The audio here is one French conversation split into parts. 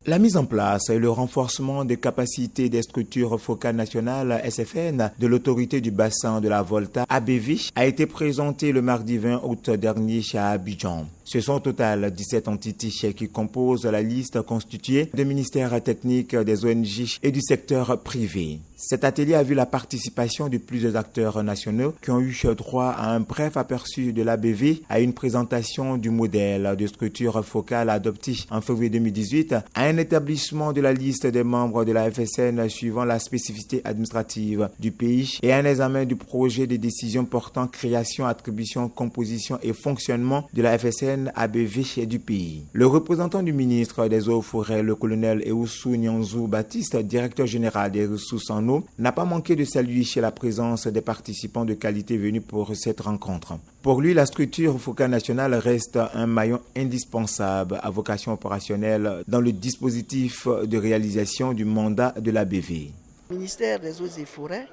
La mise en place et le renforcement des capacités des structures focales nationales SFN de l'autorité du bassin de la Volta ABV a été présentée le mardi 20 août dernier à Abidjan. Ce sont au total 17 entités qui composent la liste constituée des ministères techniques, des ONG et du secteur privé. Cet atelier a vu la participation de plusieurs acteurs nationaux qui ont eu droit à un bref aperçu de l'ABV, à une présentation du modèle de structure focale adopté en février 2018, à un établissement de la liste des membres de la FSN suivant la spécificité administrative du pays et un examen du projet de décision portant création, attribution, composition et fonctionnement de la FSN ABV du pays. Le représentant du ministre des Eaux et Forêts, le colonel Eoussou Nyanzou Baptiste, directeur général des ressources en eau, n'a pas manqué de saluer la présence des participants de qualité venus pour cette rencontre. Pour lui, la structure focale nationale reste un maillon indispensable à vocation opérationnelle dans le dispositif de réalisation du mandat de l'ABV. Le ministère des Eaux et Forêts,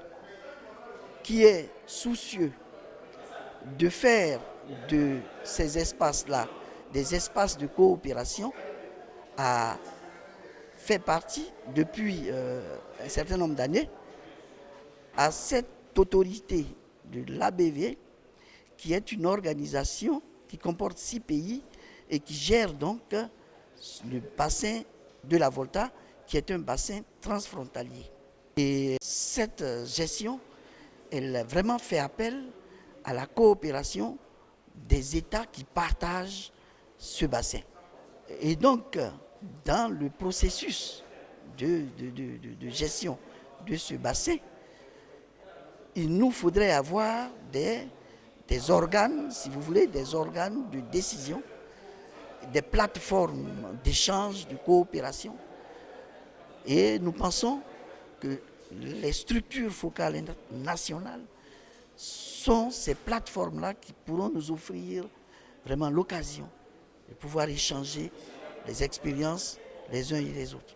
qui est soucieux de faire de ces espaces-là des espaces de coopération, a fait partie depuis un certain nombre d'années à cette autorité de l'ABV, qui est une organisation qui comporte 6 pays et qui gère donc le bassin de la Volta, qui est un bassin transfrontalier. Et cette gestion, elle vraiment fait appel à la coopération des États qui partagent ce bassin. Et donc, dans le processus de gestion de ce bassin, il nous faudrait avoir des organes, si vous voulez, des organes de décision, des plateformes d'échange, de coopération. Et nous pensons que les structures focales nationales sont ces plateformes-là qui pourront nous offrir vraiment l'occasion de pouvoir échanger les expériences les uns et les autres.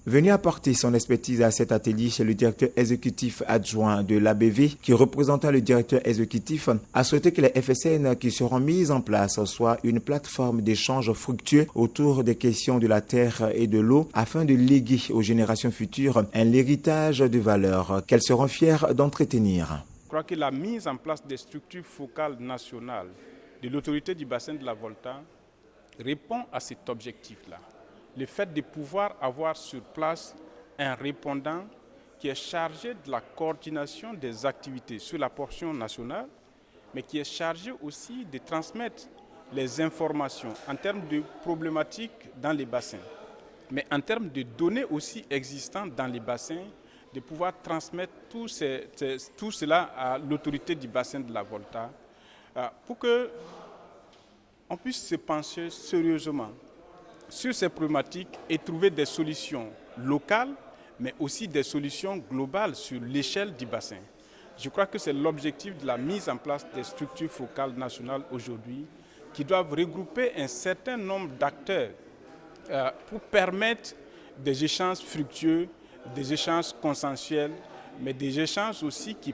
Venu apporter son expertise à cet atelier chez le directeur exécutif adjoint de l'ABV, qui représentant le directeur exécutif, a souhaité que les FSN qui seront mises en place soient une plateforme d'échange fructueux autour des questions de la terre et de l'eau afin de léguer aux générations futures un héritage de valeurs qu'elles seront fières d'entretenir. Je crois que la mise en place des structures focales nationales de l'autorité du bassin de la Volta répond à cet objectif-là. Le fait de pouvoir avoir sur place un répondant qui est chargé de la coordination des activités sur la portion nationale, mais qui est chargé aussi de transmettre les informations en termes de problématiques dans les bassins, mais en termes de données aussi existantes dans les bassins, de pouvoir transmettre tout cela à l'autorité du bassin de la Volta pour qu'on puisse se pencher sérieusement sur ces problématiques et trouver des solutions locales, mais aussi des solutions globales sur l'échelle du bassin. Je crois que c'est l'objectif de la mise en place des structures focales nationales aujourd'hui, qui doivent regrouper un certain nombre d'acteurs pour permettre des échanges fructueux, des échanges consensuels, mais des échanges aussi qui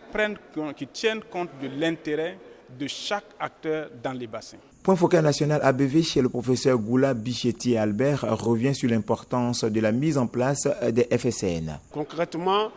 tiennent compte de l'intérêt de chaque acteur dans les bassins. Point focal national ABV chez le professeur Goula Bichetti Albert revient sur l'importance de la mise en place des FSN. Concrètement,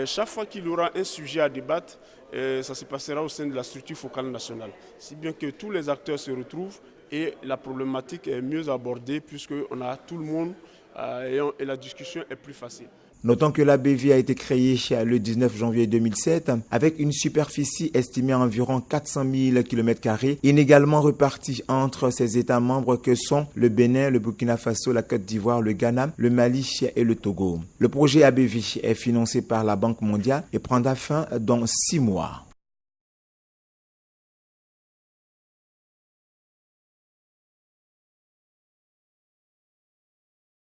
chaque fois qu'il y aura un sujet à débattre, ça se passera au sein de la structure focale nationale. Si bien que tous les acteurs se retrouvent et la problématique est mieux abordée puisqu'on a tout le monde et la discussion est plus facile. Notons que l'ABV a été créée le 19 janvier 2007 avec une superficie estimée à environ 400 000 km², inégalement répartie entre ses États membres que sont le Bénin, le Burkina Faso, la Côte d'Ivoire, le Ghana, le Mali et le Togo. Le projet ABV est financé par la Banque mondiale et prendra fin dans 6 mois.